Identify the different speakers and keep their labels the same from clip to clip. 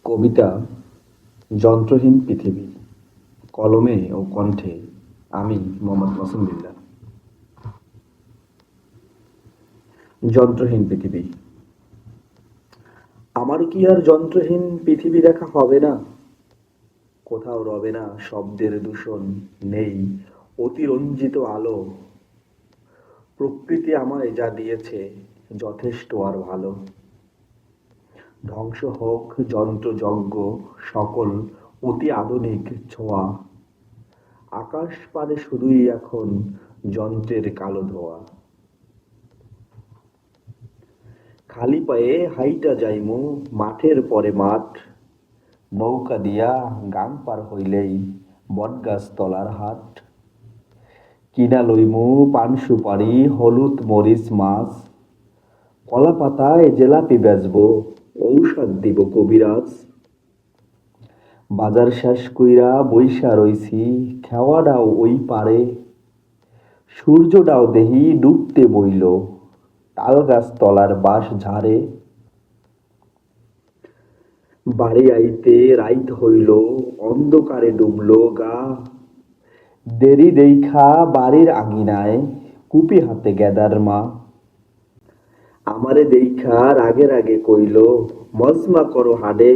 Speaker 1: কবিতা যন্ত্রহীন পৃথিবী, কলমে ও কণ্ঠে আমি মোহাম্মদ মহসিন বিল্লাহ। যন্ত্রহীন পৃথিবী। আমার কি আর যন্ত্রহীন পৃথিবী দেখা হবে না? কোথাও রবে না শব্দের দূষণ, নেই অতিরঞ্জিত আলো। প্রকৃতি আমায় যা দিয়েছে যথেষ্ট আর ভালো। ধ্বংস হোক যন্ত্রযজ্ঞ, সকল অতি আধুনিক ছোঁয়া। আকাশ পানে শুধুই এখন যন্ত্রের কালো ধোঁয়া। খালি পায়ে হাইটা যাইমু মাঠের পরে মাঠ, নৌকা দিয়া গাং পার হইলেই বটগাছ তলার হাট। কিনা লইমু পান সুপারি হলুদ মরিচ মাছ, কলা পাতায় জেলাপি বেচবো, ঔষধ দিব কবিরাজ। বাজার শেষ কইরা বইসা রইছি খেওয়াডাও ওই পারে, সূর্যটাও দেহি ডুবতে বইল তাল গাছ তলার বাঁশ ঝাড়ে। বাড়ি আইতে রাইত হইল অন্ধকারে ডুবলো গা, দেরি দেইখা বাড়ির আঙিনায় কুপি হাতে গেদার মা। আমারে দেইখা রাগে রাগে কইল মজমা করো হাডে,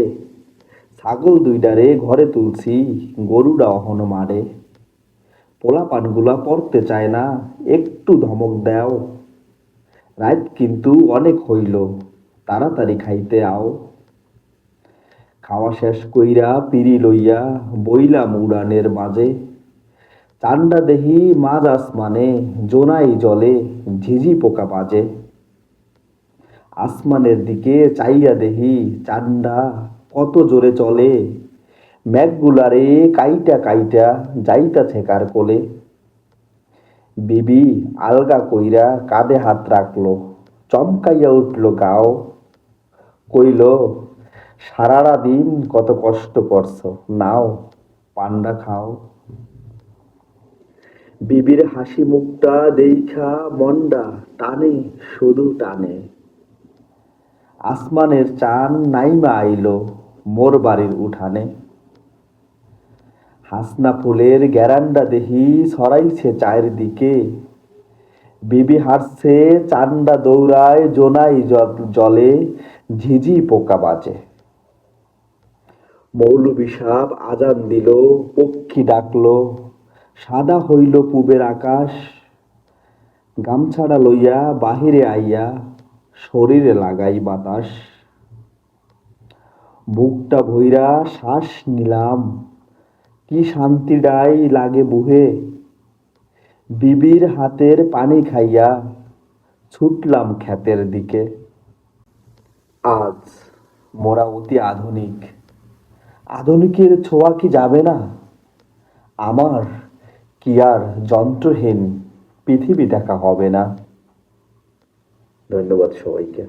Speaker 1: ছাগল দুইটারে ঘরে তুলছি গরুরা অহন মারে। পোলা পানগুলা পড়তে চায় না, একটু ধমক দাও। রাত কিন্তু অনেক হইল, তাড়াতাড়ি খাইতে আও। খাওয়া শেষ কইরা পিড়ি লইয়া বইলাম উড়ানের মাঝে, চান্ডা দেহি মাঝ আসমানে জোনাই জলে ঝিঝি পোকা বাজে। আসমানের দিকে চাইয়া দেহি চান্ডা কত জোরে চলে, মেঘগুলারে কাইটা কাইটা যাইতাছে কার কোলে। বিবি আলগা কইরা কাঁধে হাত রাখলো, চমকাইয়া উঠল গাও। কইল সারারা দিন কত কষ্ট করছ, নাও পান্ডা খাও। বিবির হাসি মুখটা দেইখা মন্ডা টানে শুধু টানে। আসমানের চান নাইমা আইলো মোর বাড়ির উঠানে। হাসনা ফুলের গ্যারান্ডা দেহি ছড়াইছে চায়ের দিকে, বিবি হাসছে চান্ডা দৌড়ায় জোনাই জলে ঝিঝি পোকা বাজে। মৌলবি সাহেব আজান দিল, পক্ষী ডাকলো, সাদা হইল পুবের আকাশ। গামছাড়া লইয়া বাহিরে আইয়া শরীরে লাগাই বাতাস। বুকটা ভইরা শ্বাস নিলাম, কি শান্তিটাই লাগে বুহে। বিবির হাতের পানি খাইয়া ছুটলাম ক্ষেতের দিকে। আজ মোরা অতি আধুনিক, আধুনিকের ছোঁয়া কি যাবে না? আমার কি আর যন্ত্রহীন পৃথিবী দেখা হবে না? ধন্যবাদ সবাইকে।